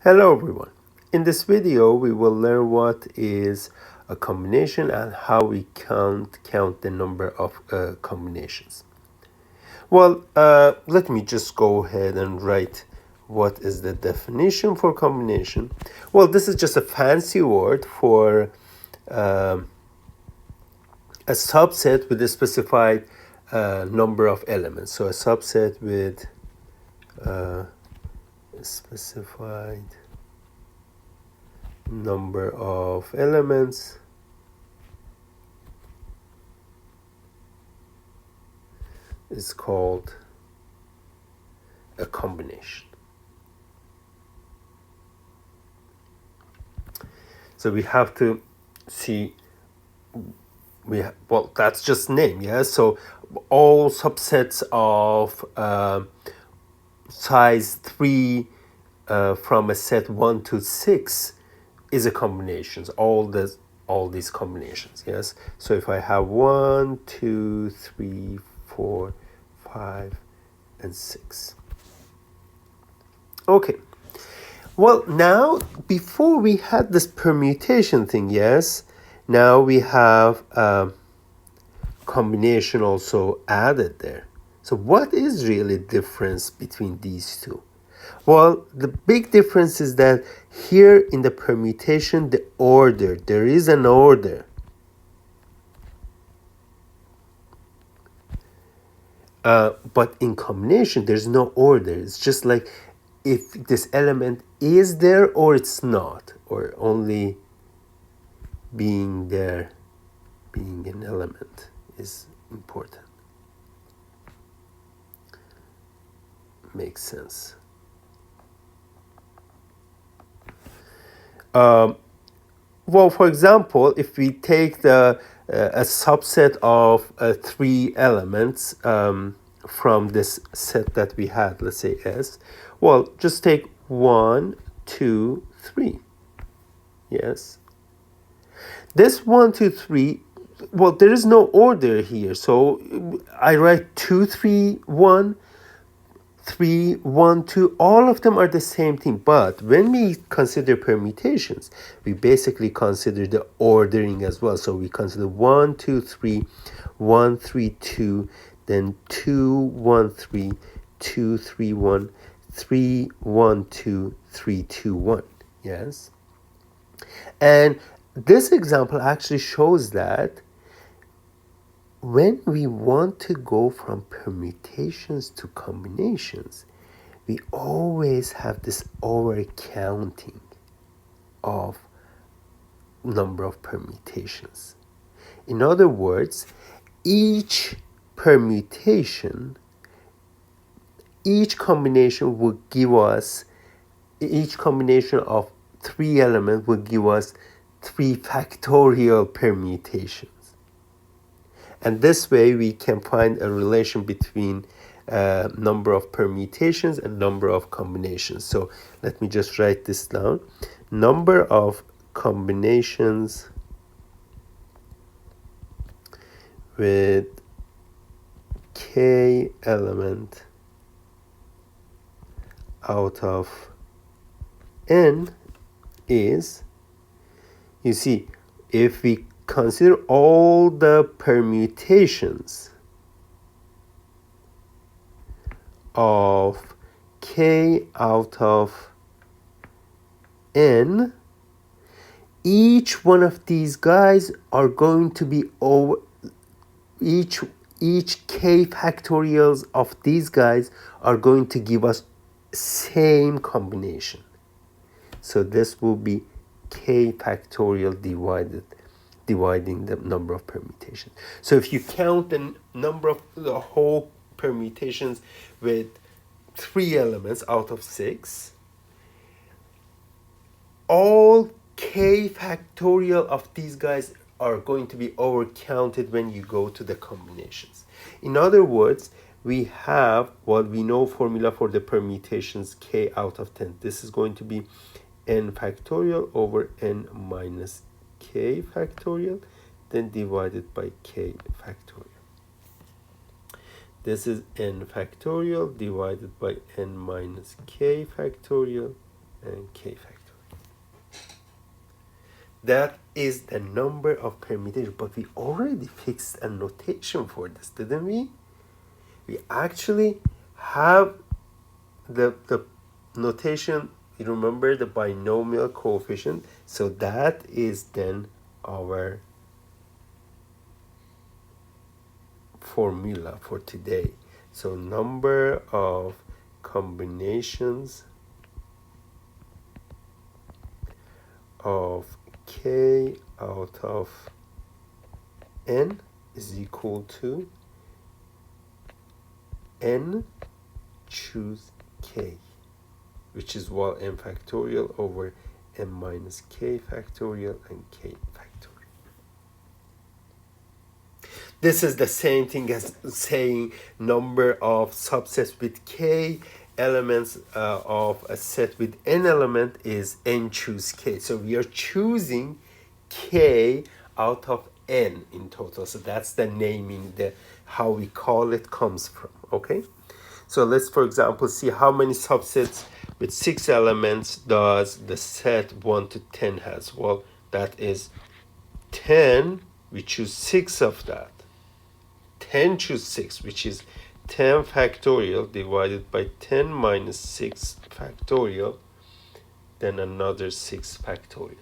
Hello everyone. In this video we will learn what is a combination and how we count the number of combinations. Well, let me just go ahead and write what is the definition for combination. Well, this is just a fancy word for a subset with a specified number of elements. So a subset with specified number of elements is called a combination. So we have to see well, that's just name, yeah. So all subsets of size 3 from a set 1 to 6 is a combinations. All these combinations, yes. So if I have 1, 2, 3, 4, 5, and 6. Okay. Well, now before we had this permutation thing, yes. Now we have combination also added there. So what is really the difference between these two? Well, the big difference is that here in the permutation, the order, there is an order. But in combination, there's no order. It's just like if this element is there or it's not, or only being there, being an element is important. Makes sense. Well, for example, if we take a subset of 3 elements from this set that we had, let's say S, well, just take 1, 2, 3. Yes. This 1, 2, 3, well, there is no order here. So I write 2, 3, 1, 3, 1, 2, all of them are the same thing. But when we consider permutations, we basically consider the ordering as well. So we consider 1, 2, 3, 1, 3, 2, then 2, 1, 3, 2, 3, 1, 3, 1, 2, 3, 2, 1. Yes. And this example actually shows that when we want to go from permutations to combinations, we always have this overcounting of number of permutations. In other words, each permutation, each combination will give us, each combination of 3 elements will give us 3 factorial permutations. And this way we can find a relation between number of permutations and number of combinations. So let me just write this down. Number of combinations with k element out of n is, you see, if we consider all the permutations of k out of n, each one of these guys are going to be over, each k factorials of these guys are going to give us same combination. So this will be k factorial dividing the number of permutations. So if you count the number of the whole permutations with 3 elements out of 6, all k factorial of these guys are going to be overcounted when you go to the combinations. In other words, we have what we know formula for the permutations k out of 10. This is going to be n factorial over n minus k factorial, then divided by k factorial. This is n factorial divided by n minus k factorial, and k factorial. That is the number of permutations, but we already fixed a notation for this, didn't we? We actually have the notation, you remember the binomial coefficient, so that is then our formula for today. So number of combinations of k out of n is equal to n choose k, which is what n factorial over n minus k factorial and k factorial. This is the same thing as saying number of subsets with k elements of a set with n element is n choose k. So we are choosing k out of n in total. So that's the naming, the how we call it comes from. Okay. So let's, for example, see how many subsets with 6 elements does the set 1 to 10 has. Well, that is 10. We choose 6 of that. 10 choose 6, which is 10 factorial divided by 10 minus 6 factorial, then another 6 factorial.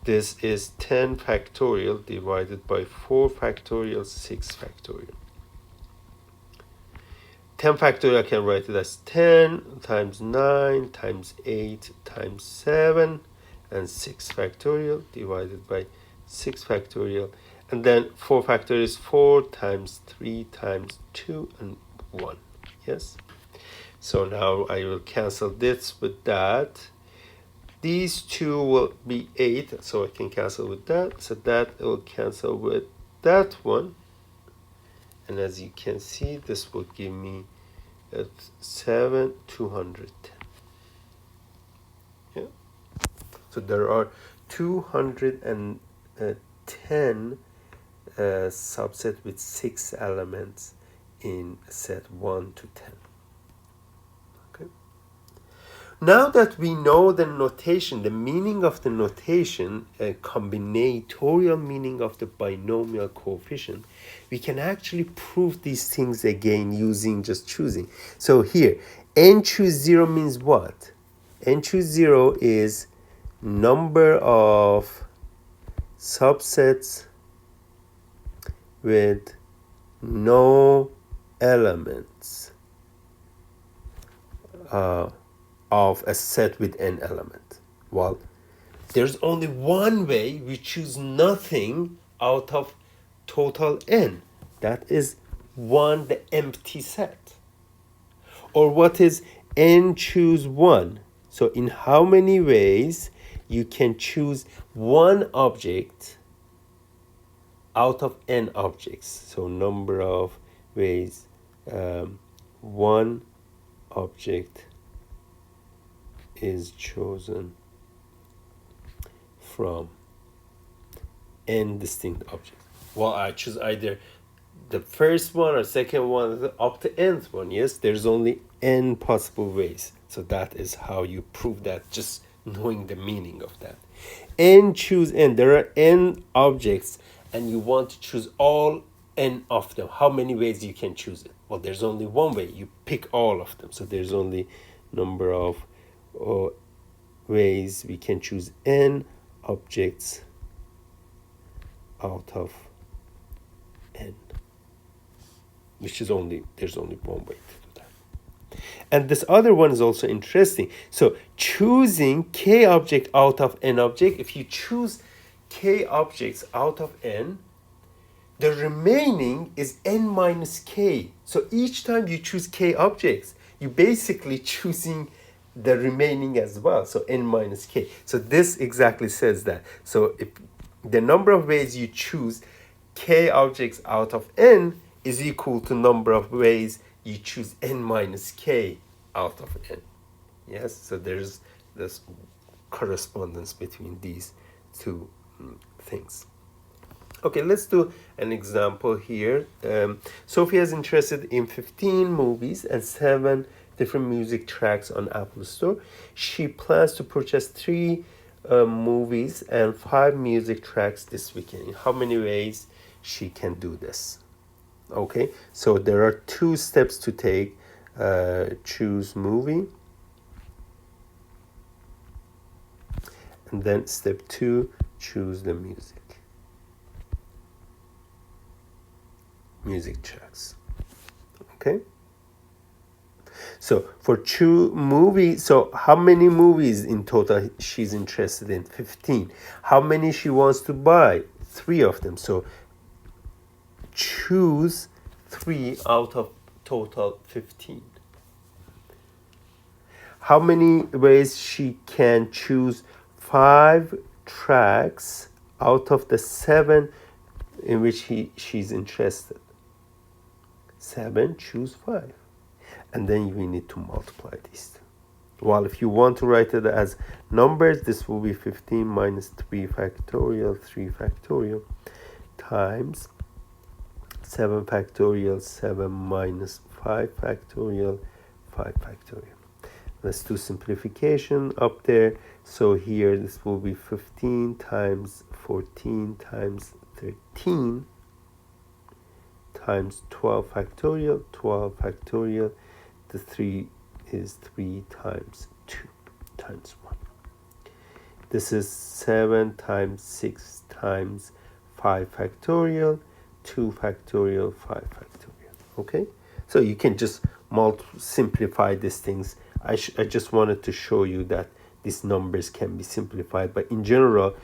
This is 10 factorial divided by 4 factorial, 6 factorial. 10 factorial, I can write it as 10 times 9 times 8 times 7 and 6 factorial divided by 6 factorial. And then 4 factorial is 4 times 3 times 2 and 1. Yes? So now I will cancel this with that. These two will be 8, so I can cancel with that. So that will cancel with that one. And as you can see, this will give me 210. Yeah. So there are 210 subset with 6 elements in set 1 to 10. Okay. Now that we know the notation, the meaning of the notation, a combinatorial meaning of the binomial coefficient, we can actually prove these things again using just choosing. So here, n choose 0 means what? N choose 0 is number of subsets with no elements of a set with n element. Well, there's only one way we choose nothing out of total n. That is 1, the empty set. Or what is n choose 1? So in how many ways you can choose one object out of n objects? So number of ways one object is chosen from n distinct objects. Well, I choose either the first one or second one up to nth one. Yes, there's only n possible ways. So that is how you prove that, just knowing the meaning of that. N choose n. There are n objects and you want to choose all n of them. How many ways you can choose it? Well, there's only one way. You pick all of them. So there's only number of ways we can choose n objects out of n, which is there's only one way to do that. And this other one is also interesting. So choosing k object out of n object, if you choose k objects out of n, the remaining is n minus k. So each time you choose k objects, you're basically choosing the remaining as well. So n minus k. So this exactly says that. So if the number of ways you choose k objects out of n is equal to number of ways you choose n minus k out of n. Yes, so there's this correspondence between these two things. Okay, let's do an example here. Sophia is interested in 15 movies and 7 different music tracks on Apple Store. She plans to purchase 3 movies and 5 music tracks this weekend. How many ways she can do this? Okay, so there are 2 steps to take. Choose movie, and then step 2, choose the music tracks. Okay, so for choose movie, so how many movies in total she's interested in? 15. How many she wants to buy? 3 of them. So choose 3 out of total 15. How many ways she can choose 5 tracks out of the 7 in which she's interested? 7, choose 5. And then we need to multiply these. Well, if you want to write it as numbers, this will be 15 minus 3 factorial, 3 factorial, times 7 factorial, 7 minus 5 factorial, 5 factorial. Let's do simplification up there. So here this will be 15 times 14 times 13 times 12 factorial, 12 factorial. The 3 is 3 times 2 times 1. This is 7 times 6 times 5 factorial, 2 factorial, 5 factorial. Okay, so you can just simplify these things. I just wanted to show you that these numbers can be simplified, but in general,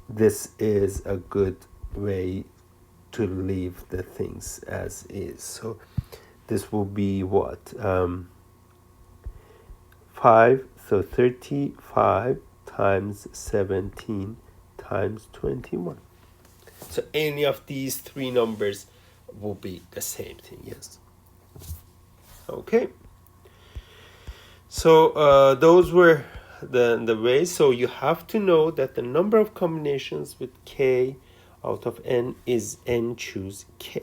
this is a good way to leave the things as is. So this will be what? 5, so 35 times 17 times 21. So any of these 3 numbers will be the same thing, yes. Okay. So those were the ways. So you have to know that the number of combinations with k out of n is n choose k.